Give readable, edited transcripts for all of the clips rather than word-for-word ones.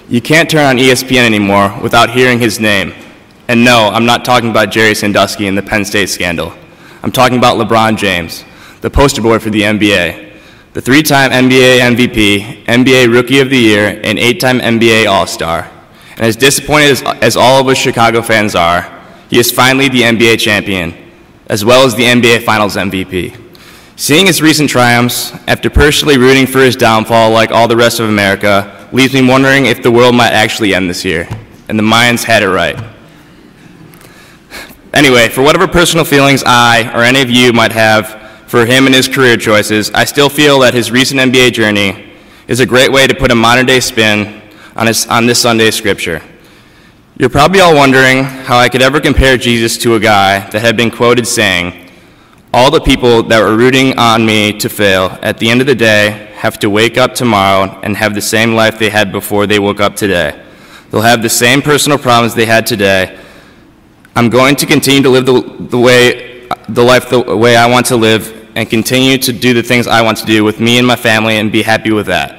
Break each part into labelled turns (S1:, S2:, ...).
S1: You can't turn on ESPN anymore without hearing his name. And no, I'm not talking about Jerry Sandusky and the Penn State scandal. I'm talking about LeBron James, the poster boy for the NBA, the 3-time NBA MVP, NBA Rookie of the Year, and 8-time NBA All-Star. And as disappointed as all of us Chicago fans are, he is finally the NBA champion, as well as the NBA Finals MVP. Seeing his recent triumphs, after personally rooting for his downfall like all the rest of America, leaves me wondering if the world might actually end this year. And the Mayans had it right. Anyway, for whatever personal feelings I or any of you might have for him and his career choices, I still feel that his recent NBA journey is a great way to put a modern-day spin on this Sunday's scripture. You're probably all wondering how I could ever compare Jesus to a guy that had been quoted saying, "All the people that were rooting on me to fail, at the end of the day, have to wake up tomorrow and have the same life they had before they woke up today. They'll have the same personal problems they had today. I'm going to continue to live the way I want to live and continue to do the things I want to do with me and my family and be happy with that."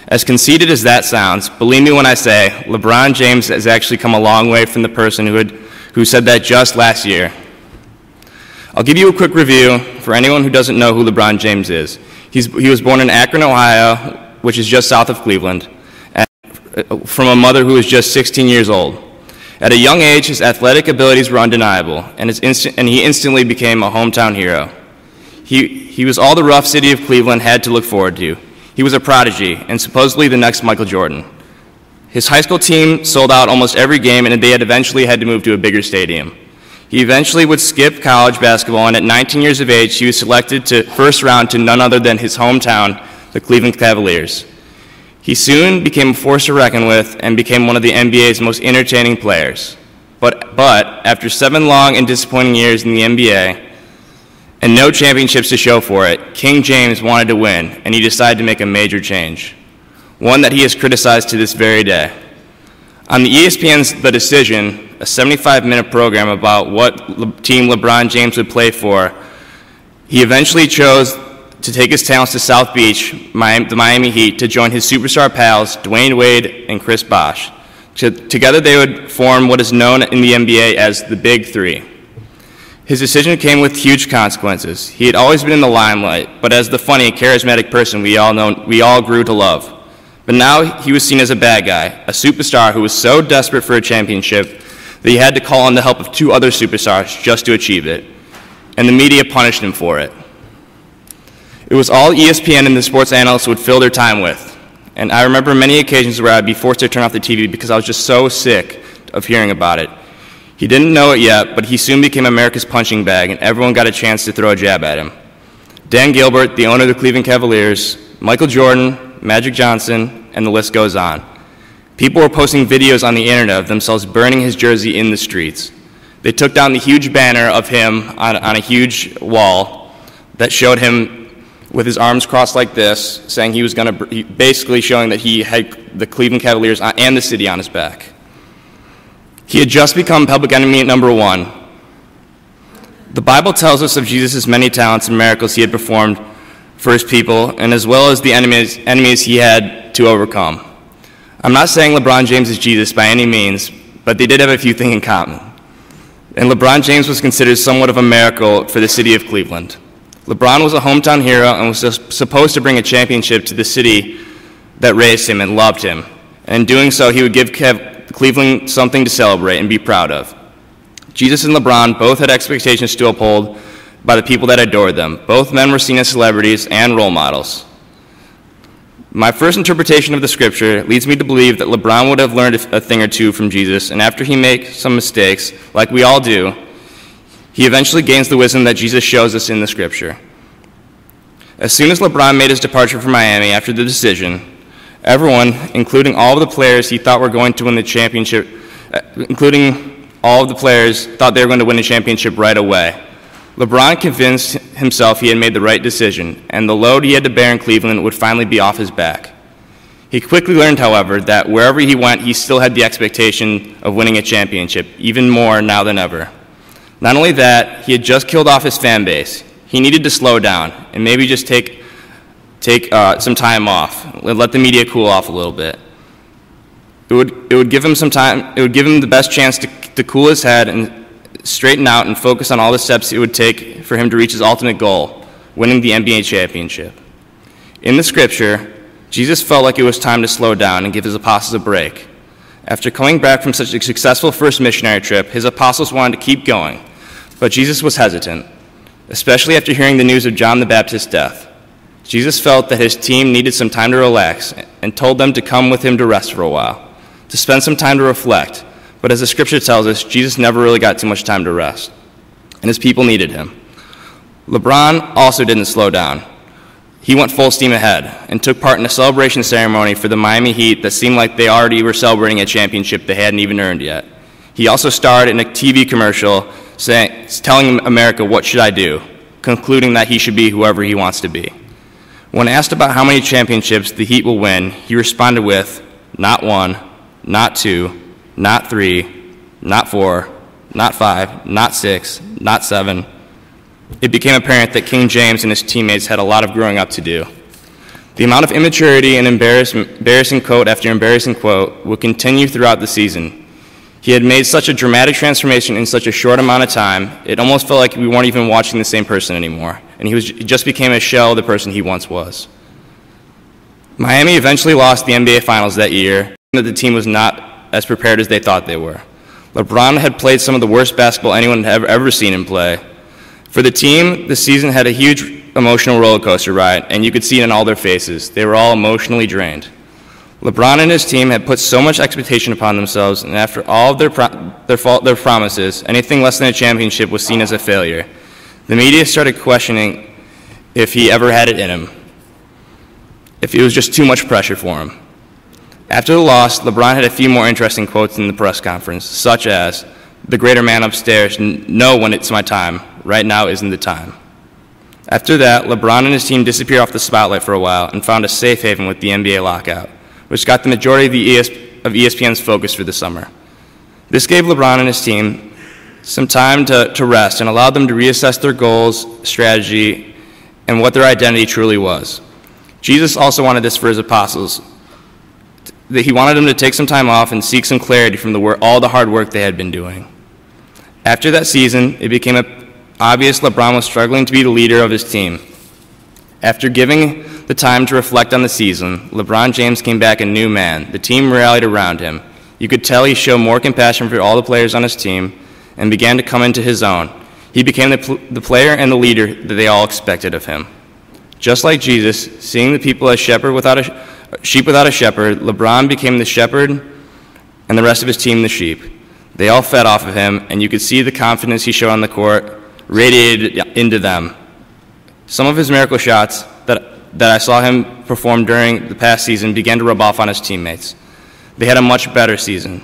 S1: As conceited as that sounds, believe me when I say LeBron James has actually come a long way from the person who said that just last year. I'll give you a quick review for anyone who doesn't know who LeBron James is. He was born in Akron, Ohio, which is just south of Cleveland, from a mother who was just 16 years old. At a young age, his athletic abilities were undeniable, and he instantly became a hometown hero. He was all the rough city of Cleveland had to look forward to. He was a prodigy, and supposedly the next Michael Jordan. His high school team sold out almost every game, and they had eventually had to move to a bigger stadium. He eventually would skip college basketball, and at 19 years of age, he was selected to first round to none other than his hometown, the Cleveland Cavaliers. He soon became a force to reckon with and became one of the NBA's most entertaining players. But after 7 long and disappointing years in the NBA, and no championships to show for it, King James wanted to win, and he decided to make a major change, one that he has criticized to this very day. On the ESPN's The Decision, a 75-minute program about what team LeBron James would play for, he eventually chose to take his talents to South Beach, the Miami Heat, to join his superstar pals, Dwayne Wade and Chris Bosh. Together they would form what is known in the NBA as the Big Three. His decision came with huge consequences. He had always been in the limelight, but as the funny, charismatic person we all grew to love. But now he was seen as a bad guy, a superstar who was so desperate for a championship that he had to call on the help of 2 other superstars just to achieve it, and the media punished him for it. It was all ESPN and the sports analysts would fill their time with, and I remember many occasions where I'd be forced to turn off the TV because I was just so sick of hearing about it. He didn't know it yet, but he soon became America's punching bag, and everyone got a chance to throw a jab at him. Dan Gilbert, the owner of the Cleveland Cavaliers, Michael Jordan, Magic Johnson, and the list goes on. People were posting videos on the internet of themselves burning his jersey in the streets. They took down the huge banner of him on a huge wall that showed him with his arms crossed like this, saying he was basically showing that he had the Cleveland Cavaliers and the city on his back. He had just become public enemy number 1. The Bible tells us of Jesus' many talents and miracles he had performed for his people, and as well as the enemies he had to overcome. I'm not saying LeBron James is Jesus by any means, but they did have a few things in common. And LeBron James was considered somewhat of a miracle for the city of Cleveland. LeBron was a hometown hero and was supposed to bring a championship to the city that raised him and loved him. And in doing so, he would give Cleveland something to celebrate and be proud of. Jesus and LeBron both had expectations to uphold by the people that adored them. Both men were seen as celebrities and role models. My first interpretation of the scripture leads me to believe that LeBron would have learned a thing or two from Jesus, and after he makes some mistakes, like we all do, he eventually gains the wisdom that Jesus shows us in the scripture. As soon as LeBron made his departure from Miami after the decision, everyone, including all of the players he thought were going to win the championship, including all of the players thought they were going to win the championship right away. LeBron convinced himself he had made the right decision, and the load he had to bear in Cleveland would finally be off his back. He quickly learned, however, that wherever he went, he still had the expectation of winning a championship, even more now than ever. Not only that, he had just killed off his fan base. He needed to slow down and maybe just take some time off, let the media cool off a little bit. It would give him some time. It would give him the best chance to cool his head and straighten out and focus on all the steps it would take for him to reach his ultimate goal, winning the NBA championship. In the scripture, Jesus felt like it was time to slow down and give his apostles a break. After coming back from such a successful first missionary trip, his apostles wanted to keep going, but Jesus was hesitant, especially after hearing the news of John the Baptist's death. Jesus felt that his team needed some time to relax and told them to come with him to rest for a while, to spend some time to reflect. But as the scripture tells us, Jesus never really got too much time to rest, and his people needed him. LeBron also didn't slow down. He went full steam ahead and took part in a celebration ceremony for the Miami Heat that seemed like they already were celebrating a championship they hadn't even earned yet. He also starred in a TV commercial telling America, "What should I do?" concluding that he should be whoever he wants to be. When asked about how many championships the Heat will win, he responded with, "Not one, not two, not three, not four, not five, not six, not seven." It became apparent that King James and his teammates had a lot of growing up to do. The amount of immaturity and embarrassing quote after embarrassing quote would continue throughout the season. He had made such a dramatic transformation in such a short amount of time, it almost felt like we weren't even watching the same person anymore, and he just became a shell of the person he once was. Miami eventually lost the NBA Finals that year, and the team was not as prepared as they thought they were. LeBron had played some of the worst basketball anyone had ever seen him play. For the team, the season had a huge emotional roller coaster ride, and you could see it in all their faces. They were all emotionally drained. LeBron and his team had put so much expectation upon themselves, and after all of their promises, anything less than a championship was seen as a failure. The media started questioning if he ever had it in him, if it was just too much pressure for him. After the loss, LeBron had a few more interesting quotes in the press conference, such as, "The greater man upstairs, know when it's my time. Right now isn't the time." After that, LeBron and his team disappeared off the spotlight for a while and found a safe haven with the NBA lockout, which got the majority of ESPN's focus for the summer. This gave LeBron and his team some time to rest and allowed them to reassess their goals, strategy, and what their identity truly was. Jesus also wanted this for his apostles, that he wanted them to take some time off and seek some clarity from all the hard work they had been doing. After that season, it became obvious LeBron was struggling to be the leader of his team. After giving the time to reflect on the season, LeBron James came back a new man. The team rallied around him. You could tell he showed more compassion for all the players on his team and began to come into his own. He became the player and the leader that they all expected of him. Just like Jesus, seeing the people as sheep without a shepherd, LeBron became the shepherd and the rest of his team the sheep. They all fed off of him, and you could see the confidence he showed on the court radiated into them. Some of his miracle shots that I saw him perform during the past season began to rub off on his teammates. They had a much better season.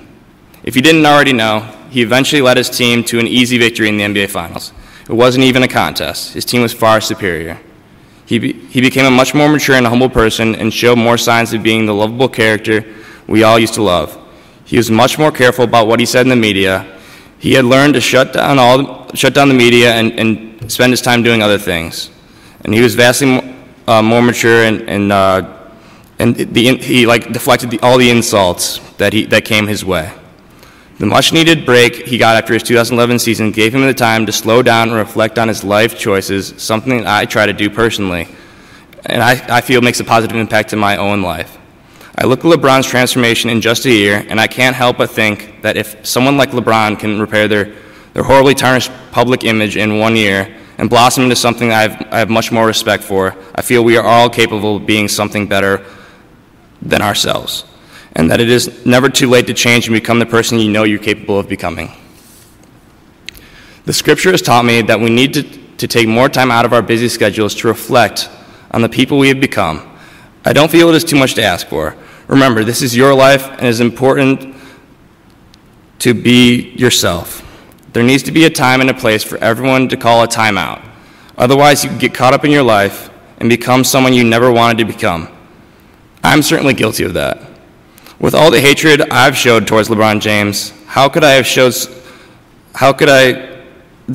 S1: If you didn't already know, he eventually led his team to an easy victory in the NBA Finals. It wasn't even a contest. His team was far superior. He became a much more mature and humble person and showed more signs of being the lovable character we all used to love. He was much more careful about what he said in the media. He had learned to shut down the media and spend his time doing other things. And he was vastly more mature and he deflected all the insults that came his way. The much-needed break he got after his 2011 season gave him the time to slow down and reflect on his life choices, something that I try to do personally, and I feel makes a positive impact in my own life. I look at LeBron's transformation in just a year, and I can't help but think that if someone like LeBron can repair their horribly tarnished public image in 1 year and blossom into something I have much more respect for, I feel we are all capable of being something better than ourselves, and that it is never too late to change and become the person you know you're capable of becoming. The scripture has taught me that we need to take more time out of our busy schedules to reflect on the people we have become. I don't feel it is too much to ask for. Remember, this is your life, and it is important to be yourself. There needs to be a time and a place for everyone to call a timeout. Otherwise, you get caught up in your life and become someone you never wanted to become. I'm certainly guilty of that. With all the hatred I've showed towards LeBron James,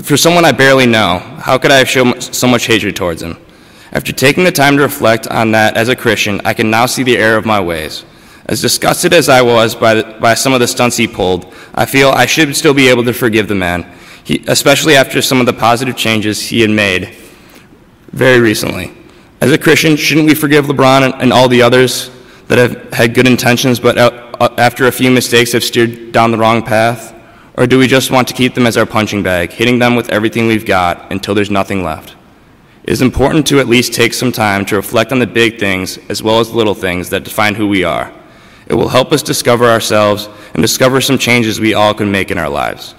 S1: for someone I barely know, how could I have shown so much hatred towards him? After taking the time to reflect on that as a Christian, I can now see the error of my ways. As disgusted as I was by some of the stunts he pulled, I feel I should still be able to forgive the man, especially after some of the positive changes he had made very recently. As a Christian, shouldn't we forgive LeBron and all the others that have had good intentions but after a few mistakes have steered down the wrong path? Or do we just want to keep them as our punching bag, hitting them with everything we've got until there's nothing left? It is important to at least take some time to reflect on the big things as well as the little things that define who we are. It will help us discover ourselves and discover some changes we all can make in our lives.